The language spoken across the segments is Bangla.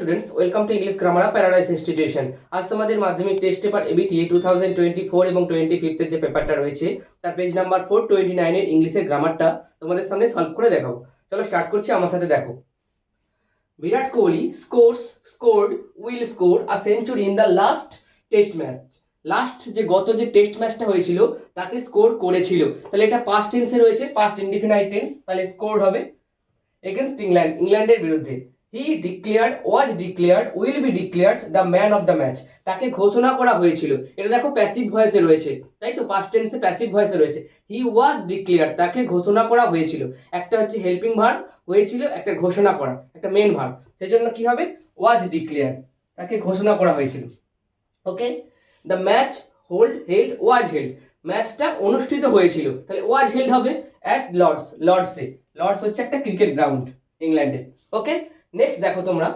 Students, welcome to English grammar paradise institution. আজ তোমাদের মাধ্যমিক টেস্ট পেপার এবিটিএ 2024 এবং 25 এর যে পেপারটা রয়েছে তার পেজ নাম্বার 429 এর ইংলিশের গ্রামারটা তোমাদের সামনে সলভ করে দেখাবো। চলো স্টার্ট করছি, আমার সাথে দেখো। Virat Kohli scored will score a century in the last test match. Last যে গত যে টেস্ট ম্যাচটা হয়েছিল তাতে স্কোর করেছিল, তাহলে এটা পাস্ট টেন্সে রয়েছে, পাস্ট ইনডিফিনাইট টেন্স, তাহলে স্কোর হবে এগেনস্ট ইংল্যান্ডের বিরুদ্ধে। Was declared will be declared the man of the match. তাকে ঘোষণা করা হয়েছিল, এটা দেখো প্যাসিভ ভয়েসে রয়েছে, তাই তো পাস্ট টেন্সে প্যাসিভ ভয়েসে রয়েছে। হি ওয়াজ ডিক্লেয়ার্ড, তাকে ঘোষণা করা হয়েছিল। একটা হচ্ছে হেল্পিং ভার্ব হয়েছিল, একটা ঘোষণা করা, একটা মেন ভার্ব, সেজন্য কি হবে ওয়াজ ডিক্লেয়ার্ড, তাকে ঘোষণা করা হয়েছিল। ওকে, দ্য ম্যাচ ওয়াজ হেল্ড, ম্যাচটা অনুষ্ঠিত হয়েছিল, তাহলে ওয়াজ হেল্ড হবে অ্যাট লর্ডসে। লর্ডস হচ্ছে একটা ক্রিকেট গ্রাউন্ড ইংল্যান্ডে। ওকে, নেক্সট দেখো তোমরা,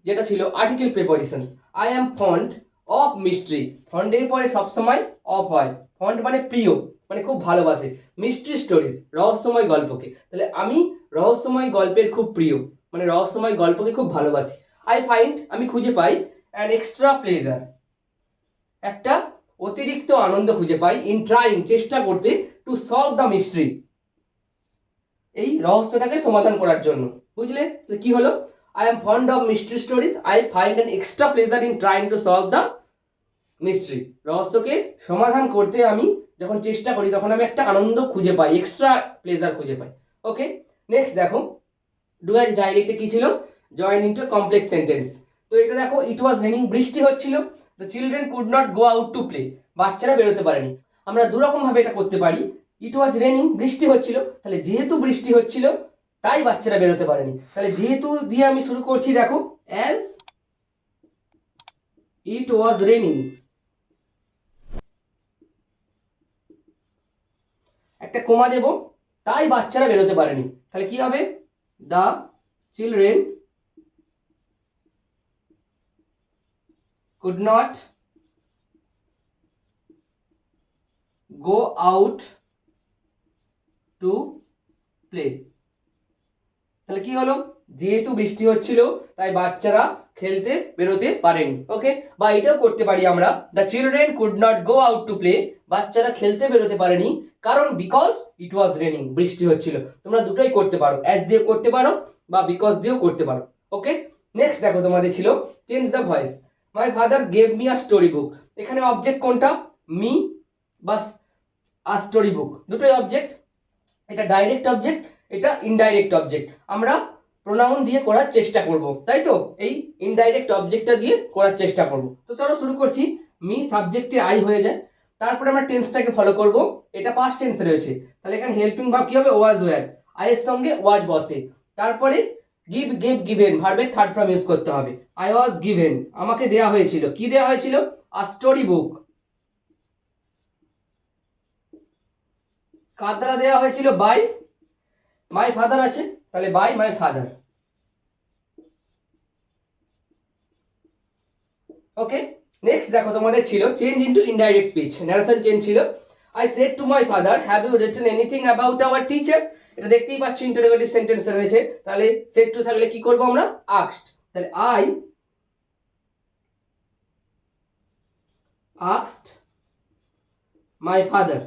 যেটা ছিল article prepositions. I am fond of mystery, ফন্ডের পরে সবসময় অফ হয়, ফন্ড মানে প্রিয়, মানে খুব ভালোবাসে, মিস্ট্রি স্টোরিজ রহস্যময় গল্পকে, তাহলে আমি রহস্যময় গল্পের খুব প্রিয়, মানে রহস্যময় গল্পকে খুব ভালোবাসি। আই ফাইন্ড, আমি খুঁজে পাই, অ্যান এক্সট্রা প্লেজার, একটা অতিরিক্ত আনন্দ খুঁজে পাই, ইন ট্রাইং চেষ্টা করতে, টু সলভ দ্য মিস্ট্রি এই রহস্যটাকে সমাধান করার জন্য। বুঝলে তো কি হলো, I am fond of mystery stories, I find an extra pleasure in trying to solve the mystery. রহস্যকে সমাধান করতে আমি যখন চেষ্টা করি তখন আমি একটা আনন্দ খুঁজে পাই, এক্সট্রা প্লেজার খুঁজে পাই। ওকে, নেক্সট দেখো, ডু অ্যাজ ডাইরেক্টে কি ছিল, জয়েন ইনটু কমপ্লেক্স সেন্টেন্স। তো এটা দেখো, ইট ওয়াজ রেনিং, বৃষ্টি হচ্ছিল, the children could not go out to play, বাচ্চারা বেরোতে পারেনি। আমরা দুরকম ভাবে এটা করতে পারি, ইট ওয়াজ রেনিং, বৃষ্টি হচ্ছিল, তাহলে যেহেতু বৃষ্টি হচ্ছিল তাই বাচ্চারা বেরোতে পারেনি, তাহলে যেহেতু দিয়ে আমি শুরু করছি, দেখো অ্যাজ ইট ওয়াজ রেনিং, একটা কোমা দেব, তাই বাচ্চারা বেরোতে পারেনি, তাহলে কি হবে, the children could not go out to play। তাহলে কি হলো, যেহেতু বৃষ্টি হচ্ছিল তাই বাচ্চারা খেলতে বেরোতে পারেনি। ওকে, বা এটাও করতে পারি আমরা, the children could not go out to play, বাচ্চারা খেলতে বেরোতে পারেনি কারণ বিকজ ইট ওয়াজ রেনিং, বৃষ্টি হচ্ছিল। তোমরা দুটোই করতে পারো, অ্যাজ দিয়ে করতে পারো বা বিকজ দিয়েও করতে পারো। ওকে, নেক্সট দেখো, তোমাদের ছিল change the voice. My father gave me a story book, এখানে অবজেক্ট কোনটা, মি বা আ স্টোরি বুক, দুটোই অবজেক্ট। এটা ডাইরেক্ট অবজেক্ট, এটা ইনডাইরেক্ট অবজেক্ট। আমরা প্রোনাউন দিয়ে করার চেষ্টা করব, তাই তো এই ইনডাইরেক্ট অবজেক্টটা দিয়ে করার চেষ্টা করব। তো চলো শুরু করছি। মি সাবজেক্টে আই হয়ে যায়, তারপরে আমরা টেন্সটাকে ফলো করব, এটা পাস্ট টেন্সে রয়েছে, তাহলে এখানে হেল্পিং ভার্ব কি হবে, ওয়াজ ওয়্যার, আই এর সঙ্গে ওয়াজ বসে, তারপরে গিভ গেভ গিভেন ভার্বের থার্ড ফর্ম ইউজ করতে হবে। আই ওয়াজ গিভেন, আমাকে দেয়া হয়েছিল, কি দেয়া হয়েছিল, আ স্টোরি বুক, কার দ্বারা দেওয়া হয়েছিল, বাই মাই ফাদার আছে, তাহলে by my father. Okay, next দেখো, তোমাদের ছিল change into indirect speech, narration change ছিল। I said to my father, have you written anything about our teacher, এটা দেখতেই পাচ্ছ ইন্টারোগেটিভ সেন্টেন্সে রয়েছে, তাহলে সেড টু থাকলে কি করব আমরা, আস্কড, তাহলে আই আস্কড মাই ফাদার।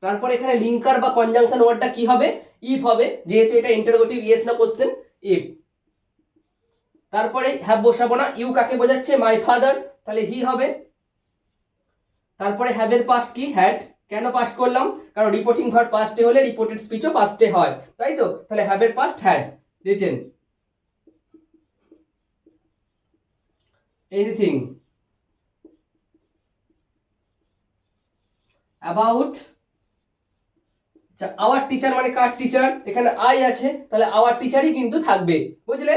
তারপর এখানে লিঙ্কার বা কনজাংশন ওয়ার্ডটা কি হবে, ইফ হবে, যেহেতু এটা ইন্টারোগেটিভ ইয়েস না কোশ্চেন, ইফ। তারপরে হ্যাভ বসাবো না, ইউ কাকে বোঝাচ্ছে, মাই ফাদার, তাহলে হি হবে। তারপরে হ্যাভ এর পাস্ট কি, হ্যাড, কেন পাস্ট করলাম, কারণ রিপোর্টিং ভার্ব পাস্টে হলে রিপোর্টেড স্পিচও পাস্টে হয়, তাই তো, তাহলে হ্যাভ এর past had, written anything about our teacher, মানে কার টিচার, এখানে আই আছে, তাহলে আওয়ার টিচারই কিন্তু থাকবে, বুঝলে।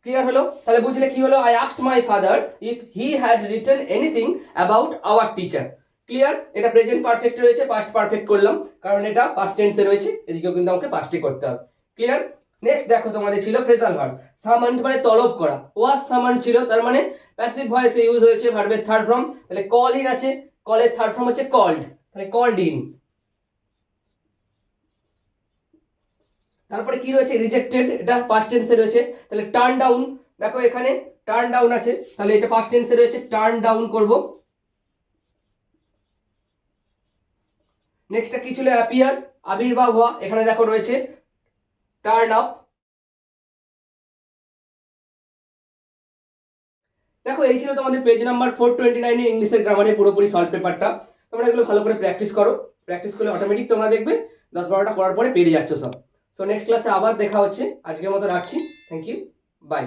ক্লিয়ার হলো, তাহলে বুঝলে কি হলো, I asked my father if he had written anything about our teacher. Clear, এটা প্রেজেন্ট পারফেক্ট রয়েছে, পাস্ট পারফেক্ট করলাম কারণ এটা পাস্ট টেন্সে রয়েছে, এদিকেও কিন্তু আমাকে পাস্টে করতে হবে। ক্লিয়ার, নেক্সট দেখো, তোমাদের ছিল ফ্রেজাল ভার্ব। সামান্ড মানে তলব করা, ওয়াজ সামান্ড ছিল, তার মানে প্যাসিভ ভয়েসে ইউজ হয়েছে ভার্বের থার্ড ফর্ম, তাহলে কল ইন আছে, কলের থার্ড ফর্ম হচ্ছে কল্ড, তাহলে কল্ড ইন। তারপরে কি রয়েছে, রিজেক্টেড, এটা পাস্ট টেন্সে রয়েছে। তাহলে টার্ন ডাউন, দেখো এখানে টার্ন ডাউন আছে, তাহলে এটা পাস্ট টেন্সে রয়েছে, টার্ন ডাউন করব। নেক্সটটা কি ছিল, অ্যাপিয়ার, আবির্ভাব হওয়া, এখানে দেখো রয়েছে টার্ন আপ। দেখো এই ছিল তোমাদের পেজ নাম্বার 429 এর ইংলিশের গ্রামারের পুরোপুরি সলভ পেপারটা। তোমরা এগুলো ভালো করে প্র্যাকটিস করো, প্র্যাকটিস করলে অটোমেটিক তোমরা দেখবে 10-12টা করার পরে পেরে যাচ্ছ সব। সো নেক্সট ক্লাসে আবার দেখা হচ্ছে, আজকের মতো রাখছি। Thank you, by.